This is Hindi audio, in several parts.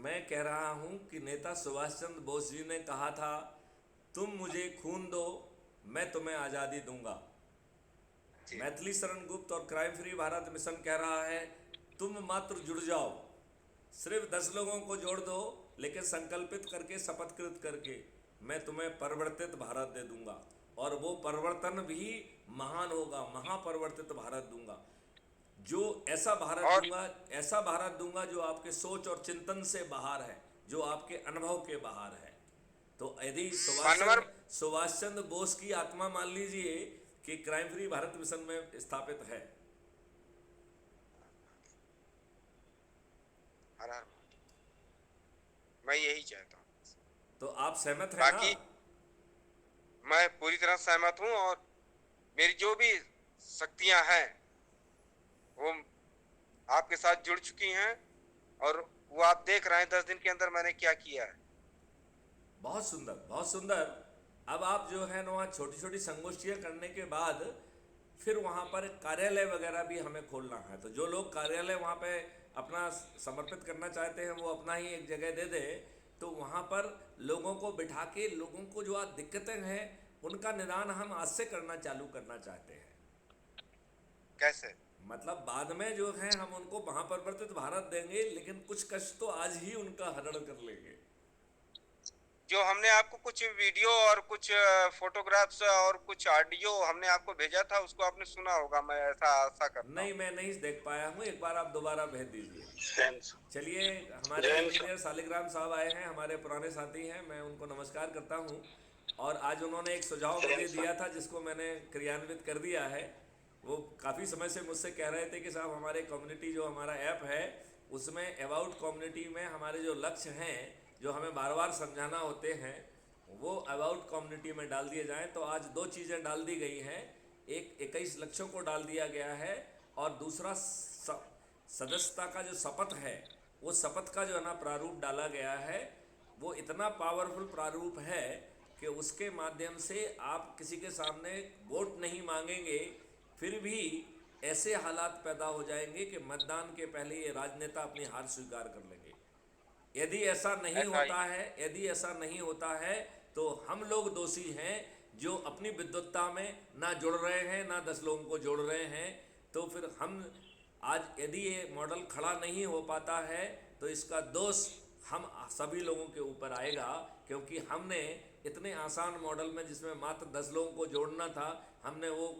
मैं कह रहा हूं कि नेता सुभाष चंद्र बोस जी ने कहा था, तुम मुझे खून दो, मैं तुम्हें आज़ादी दूंगा। जी। मैथिली शरण गुप्त और क्राइम फ्री भारत मिशन कह रहा है, तुम मात्र जुड़ जाओ, सिर्फ 10 लोगों को जोड़ दो, लेकिन संकल्पित करके, शपथकृत करके, मैं तुम्हें परिवर्तित भारत दे दूंगा। और वो परिवर्तन भी महान होगा, महापरिवर्तित भारत दूंगा। जो ऐसा भारत और दूंगा, ऐसा भारत दूंगा जो आपके सोच और चिंतन से बाहर है, जो आपके अनुभव के बाहर है। तो यदि मानवर सुभाष चंद्र बोस की आत्मा मान लीजिए कि क्राइम फ्री भारत मिशन में स्थापित है, हर हर मैं यही चाहता हूँ। तो आप सहमत हैं ना? बाकी मैं पूरी तरह सहमत हूँ, और मेरी जो भी शक्तियां हैं वो आपके साथ जुड़ चुकी हैं, और वो आप देख रहे हैं 10 दिन के अंदर मैंने क्या किया है। बहुत सुंदर, बहुत सुंदर। अब आप जो है ना, वहाँ छोटी छोटी संगोष्ठियाँ करने के बाद फिर वहाँ पर कार्यालय वगैरह भी हमें खोलना है। तो जो लोग कार्यालय वहाँ पे अपना समर्पित करना चाहते हैं, वो अपना ही एक जगह दे दे। तो वहाँ पर लोगों को बिठा के, लोगों को जो आज दिक्कतें हैं उनका निदान हम आज से करना चालू करना चाहते हैं। कैसे? मतलब बाद में जो है हम उनको महापरिवर्तित भारत देंगे, लेकिन कुछ कष्ट तो आज ही उनका हरण कर लेंगे। जो हमने आपको कुछ वीडियो और कुछ फोटोग्राफ्स और कुछ ऑडियो हमने आपको भेजा था, उसको आपने सुना होगा, मैं ऐसा आशा करता नहीं, हूँ। मैं नहीं देख पाया हूँ, एक बार आप दोबारा भेज दीजिए। जैन चलिए, हमारे इंजीनियर सालिग्राम साहब आए हैं, हमारे पुराने साथी हैं, मैं उनको नमस्कार करता हूँ। और आज उन्होंने एक सुझाव मुझे दिया था जिसको मैंने क्रियान्वित कर दिया है। वो काफ़ी समय से मुझसे कह रहे थे कि साहब, हमारे कम्युनिटी जो हमारा ऐप है उसमें अबाउट कम्युनिटी में हमारे जो लक्ष्य हैं, जो हमें बार बार समझाना होते हैं, वो अबाउट कम्युनिटी में डाल दिए जाएं। तो आज दो चीज़ें डाल दी गई हैं। एक 21 लक्ष्यों को डाल दिया गया है, और दूसरा सदस्यता का जो शपथ है, वो शपथ का जो है ना प्रारूप डाला गया है। वो इतना पावरफुल प्रारूप है कि उसके माध्यम से आप किसी के सामने वोट नहीं मांगेंगे, फिर भी ऐसे हालात पैदा हो जाएंगे कि मतदान के पहले ये राजनेता अपनी हार स्वीकार कर लेंगे। यदि ऐसा नहीं ऐसा ही होता है, यदि ऐसा नहीं होता है, तो हम लोग दोषी हैं जो अपनी विद्वत्ता में ना जुड़ रहे हैं, ना 10 लोगों को जोड़ रहे हैं। तो फिर हम आज, यदि ये मॉडल खड़ा नहीं हो पाता है, तो इसका दोष हम सभी लोगों के ऊपर आएगा। क्योंकि हमने इतने आसान मॉडल में, जिसमें मात्र 10 लोगों को जोड़ना था, हमने वो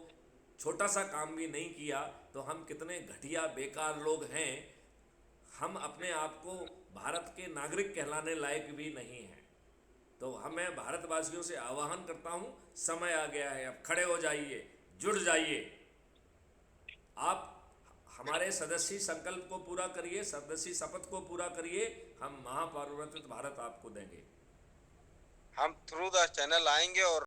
छोटा सा काम भी नहीं किया। तो हम कितने घटिया बेकार लोग हैं। हम अपने आप को भारत के नागरिक कहलाने लायक भी नहीं हैं। तो हमें भारतवासियों से आह्वान करता हूं, समय आ गया है, अब खड़े हो जाइए, जुड़ जाइए। आप हमारे सदस्य संकल्प को पूरा करिए, सदस्य शपथ को पूरा करिए, हम महापरिवर्तित भारत आपको देंगे। हम थ्रू द चैनल आएंगे और